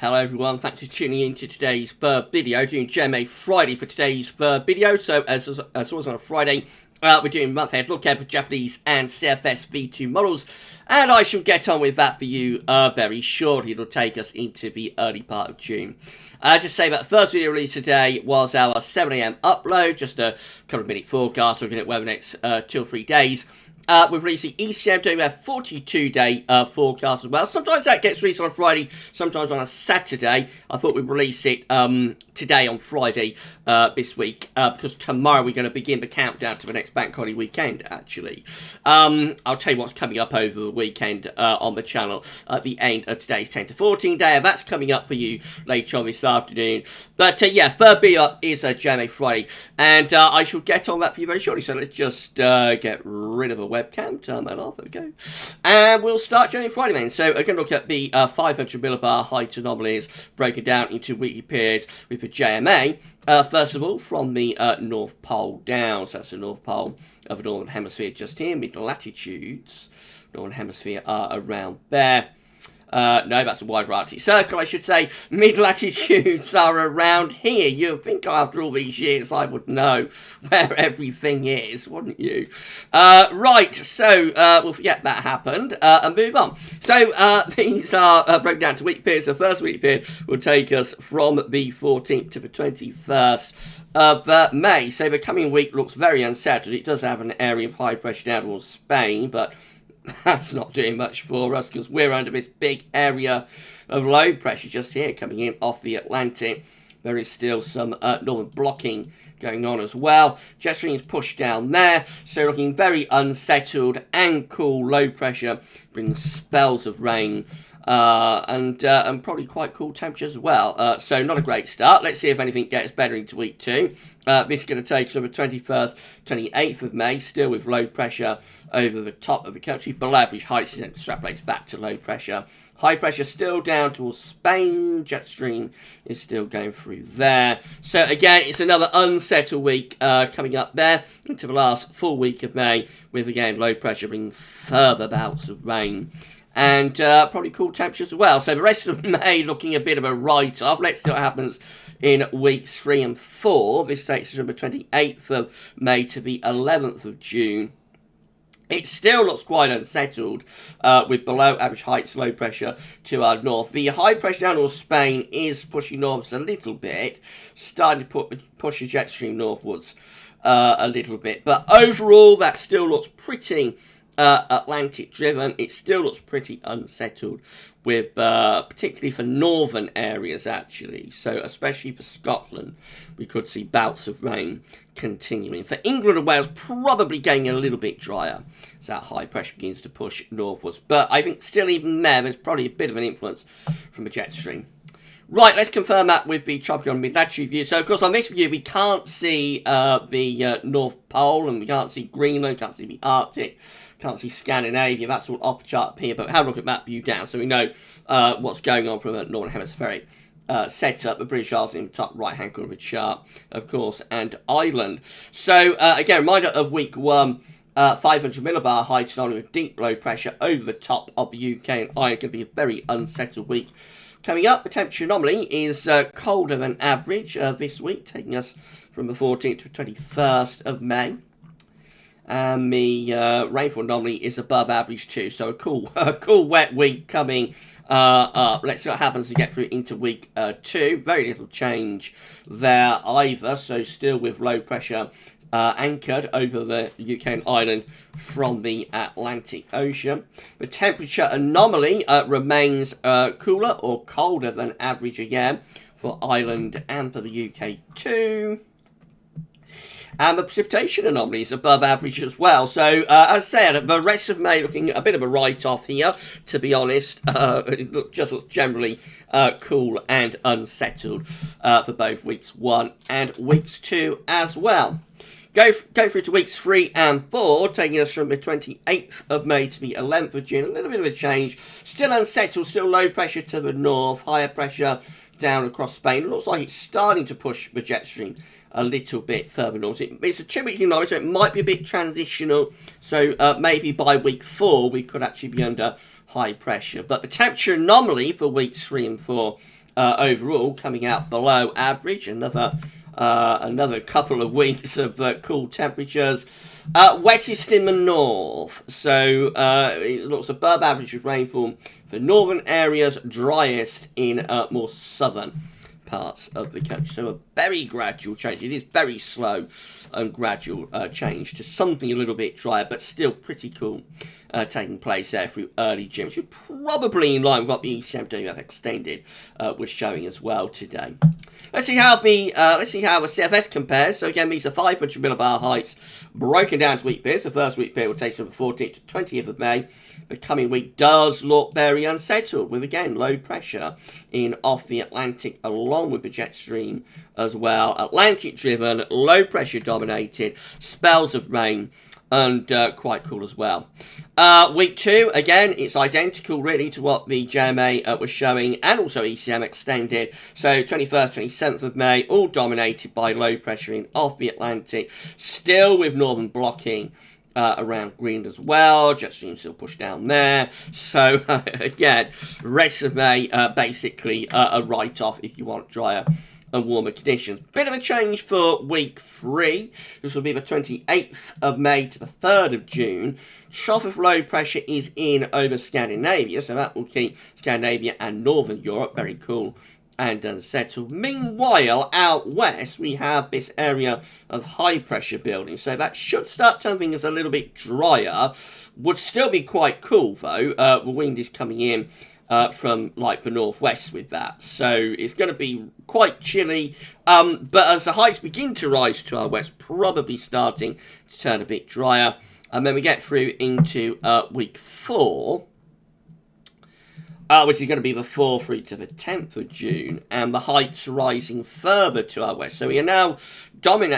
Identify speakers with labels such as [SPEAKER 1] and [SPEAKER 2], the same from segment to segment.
[SPEAKER 1] Hello everyone, thanks for tuning in to today's video, doing JMA Friday for today's video. So as always on a Friday, we're doing month ahead look at for Japanese and CFS V2 models, and I shall get on with that for you very shortly. It'll take us into the early part of June. Just say that the first video released today was our 7 AM upload, just a couple of minute forecast looking at weather next 2 or 3 days. We've released the ECM JWF 42-day forecast as well. Sometimes that gets released on a Friday, sometimes on a Saturday. I thought we'd release it today on Friday this week, because tomorrow we're going to begin the countdown to the next bank holiday weekend, actually. I'll tell you what's coming up over the weekend on the channel at the end of today's 10 to 14 day. That's coming up for you later on this afternoon. But yeah, third video is a JMA Friday, and I shall get on that for you very shortly. So let's just get rid of a webcam, turn that off, there we go. And we'll start JMA Friday, man. So we're going to look at the 500 millibar height anomalies, broken down into weekly periods with the JMA. First of all, from the North Pole down. So that's the North Pole of the Northern Hemisphere just here. Mid-latitudes, Northern Hemisphere are around there. No, that's a wider Arctic Circle, I should say. Mid-latitudes are around here. You'd think after all these years I would know where everything is, wouldn't you? Right, so we'll forget that happened and move on. So these are broken down to week periods. The first week period will take us from the 14th to the 21st of May. So the coming week looks very unsettled. It does have an area of high pressure down towards Spain, but that's not doing much for us because we're under this big area of low pressure just here coming in off the Atlantic. There is still some northern blocking going on as well. Jet streams pushed down there, so looking very unsettled and cool. Low pressure brings spells of rain and probably quite cool temperatures as well. So not a great start. Let's see if anything gets better into week 2. This is going to take us over 21st, 28th of May, still with low pressure over the top of the country. Below average heights and extrapolates back to low pressure. High pressure still down towards Spain. Jet stream is still going through there. So again, it's another unsettled week coming up there into the last full week of May, with again low pressure bringing further bouts of rain. And probably cool temperatures as well. So the rest of May looking a bit of a write-off. Let's see what happens in weeks 3 and 4. This takes us from the 28th of May to the 11th of June. It still looks quite unsettled with below average heights, low pressure to our north. The high pressure down towards Spain is pushing northwards a little bit, starting to push the jet stream northwards a little bit. But overall, that still looks pretty Atlantic driven. It still looks pretty unsettled, with particularly for northern areas actually. So especially for Scotland, we could see bouts of rain continuing. For England and Wales, probably getting a little bit drier as that high pressure begins to push northwards. But I think still even there's probably a bit of an influence from a jet stream. Right, let's confirm that with the tropical mid-latitude view. So, of course, on this view, we can't see the North Pole, and we can't see Greenland, can't see the Arctic, can't see Scandinavia. That's all off chart up here, but have a look at that view down so we know what's going on from a northern hemispheric setup. The British Isles in the top right-hand corner of the chart, of course, and Ireland. So, again, reminder of week 1. 500 millibar height anomaly with deep low pressure over the top of the UK and Ireland. Going to be a very unsettled week. Coming up, the temperature anomaly is colder than average this week, taking us from the 14th to 21st of May. And the rainfall anomaly is above average too, so a cool wet week coming up. Let's see what happens to get through into week 2. Very little change there either, so still with low pressure anchored over the UK and Ireland from the Atlantic Ocean. The temperature anomaly remains cooler or colder than average again for Ireland and for the UK too. And the precipitation anomaly is above average as well. So, as I said, the rest of May looking a bit of a write-off here, to be honest. It just looks generally cool and unsettled for both weeks 1 and weeks 2 as well. Go through to weeks 3 and 4, taking us from the 28th of May to the 11th of June. A little bit of a change. Still unsettled, still low pressure to the north, higher pressure down across Spain. It looks like it's starting to push the jet stream a little bit further north. It's a 2 week anomaly, so it might be a bit transitional. So maybe by week 4, we could actually be under high pressure. But the temperature anomaly for weeks 3 and 4 overall, coming out below average. Another couple of weeks of cool temperatures. Wettest in the north, so it looks above average with rainfall for northern areas, driest in more southern parts of the country. So a very gradual change. It is very slow and gradual change to something a little bit drier, but still pretty cool taking place there through early June, which is probably in line with what the ECM WF extended was showing as well today. Let's see how the CFS compares. So again, these are 500 millibar heights broken down to week periods. The first week period will take from the 14th to 20th of May. The coming week does look very unsettled, with again low pressure in off the Atlantic along with the jet stream as well. Atlantic driven, low pressure dominated, spells of rain, and quite cool as well. Week 2, again, it's identical really to what the JMA was showing, and also ECM extended. So 21st, 27th of May, all dominated by low pressure in off the Atlantic, still with northern blocking around Greenland as well. Jet stream still pushed down there. So again, rest of May basically a write-off if you want drier and warmer conditions. Bit of a change for week 3. This will be the 28th of May to the 3rd of June. Trough of low pressure is in over Scandinavia, so that will keep Scandinavia and Northern Europe very cool and unsettled. Meanwhile, out west, we have this area of high pressure building, so that should start turning things a little bit drier. Would still be quite cool, though. The wind is coming in from like the northwest with that, so it's going to be quite chilly, but as the heights begin to rise to our west, probably starting to turn a bit drier. And then we get through into week 4, which is going to be the 4th through to the 10th of June, and the heights rising further to our west. So we are now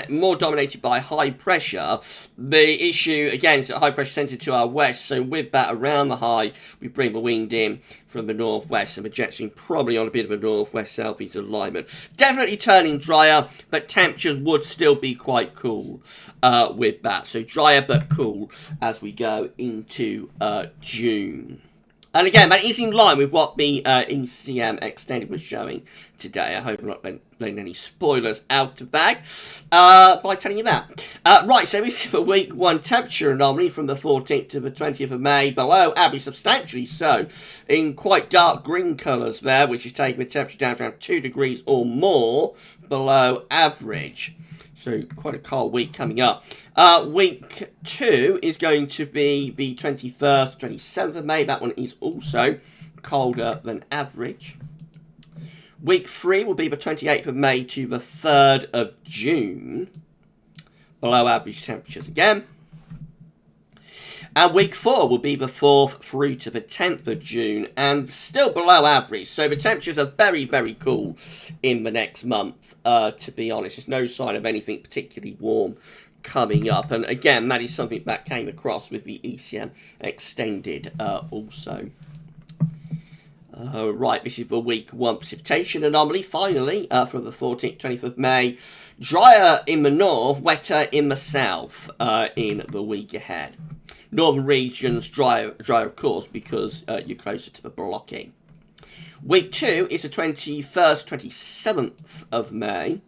[SPEAKER 1] more dominated by high pressure. The issue, again, is that high pressure centered to our west, so with that around the high, we bring the wind in from the northwest, and the jet stream probably on a bit of a northwest-southeast alignment. Definitely turning drier, but temperatures would still be quite cool with that. So drier but cool as we go into June. And again, that is in line with what the ECM extended was showing today. I hope I'm not letting any spoilers out the bag by telling you that. Right, so this is the week 1 temperature anomaly from the 14th to the 20th of May. Below average, substantially so, in quite dark green colours there, which is taking the temperature down to around 2 degrees or more below average. So quite a cold week coming up. Week 2 is going to be the 21st, 27th of May. That one is also colder than average. Week 3 will be the 28th of May to the 3rd of June. Below average temperatures again. And week 4 will be the 4th through to the 10th of June, and still below average. So the temperatures are very, very cool in the next month, to be honest. There's no sign of anything particularly warm coming up. And again, that is something that came across with the ECM extended also. Right, this is the week 1 precipitation anomaly, finally, from the 14th, 20th of May. Drier in the north, wetter in the south in the week ahead. Northern regions drier of course, because you're closer to the blocking. Week 2 is the 21st, 27th of May,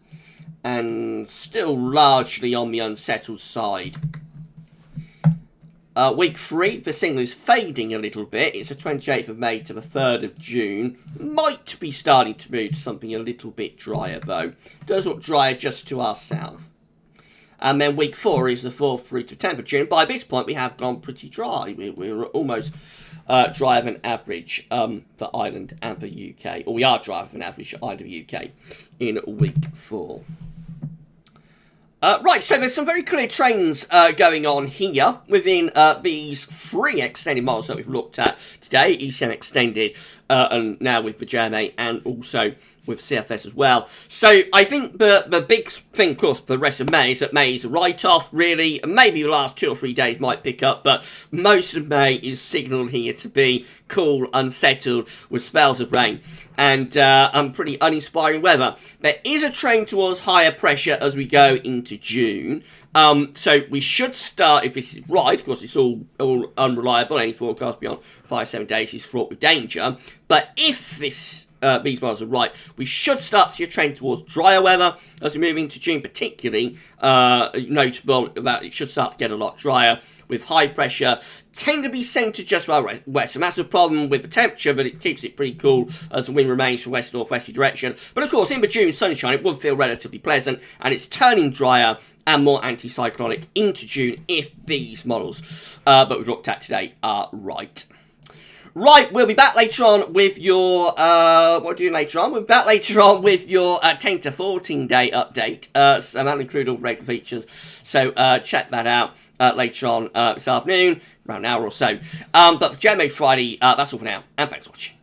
[SPEAKER 1] and still largely on the unsettled side. Week 3, the signal is fading a little bit. It's the 28th of May to the 3rd of June. Might be starting to move to something a little bit drier, though. Does look drier just to our south. And then week 4 is the 4th through to 10th of June. By this point, we have gone pretty dry. We're almost drier than average for Ireland and the UK. Or we are drier than average for Ireland and the UK in week 4. Right, so there's some very clear trends going on here within these 3 extended models that we've looked at today. ECM extended, and now with the JMA, and also with CFS as well. So I think the big thing, of course, for the rest of May is that May is a write-off, really. Maybe the last 2 or 3 days might pick up, but most of May is signalled here to be cool, unsettled, with spells of rain and pretty uninspiring weather. There is a trend towards higher pressure as we go into June. So we should start, if this is right, of course it's all unreliable, any forecast beyond 5-7 days is fraught with danger, but if this these models are right, we should start to see a trend towards drier weather as we move into June, particularly notable that it should start to get a lot drier, with high pressure tend to be centred just well west. So that's a problem with the temperature, but it keeps it pretty cool as the wind remains from west-northwesterly direction. But of course, in the June sunshine, it would feel relatively pleasant, and it's turning drier and more anticyclonic into June if these models that we've looked at today are right. Right, we'll be back later on with your, what are we doing later on? We'll be back later on with your 10 to 14 day update. So that'll include all the regular features. So check that out later on this afternoon, around an hour or so. But for JMA Friday, that's all for now, and thanks for watching.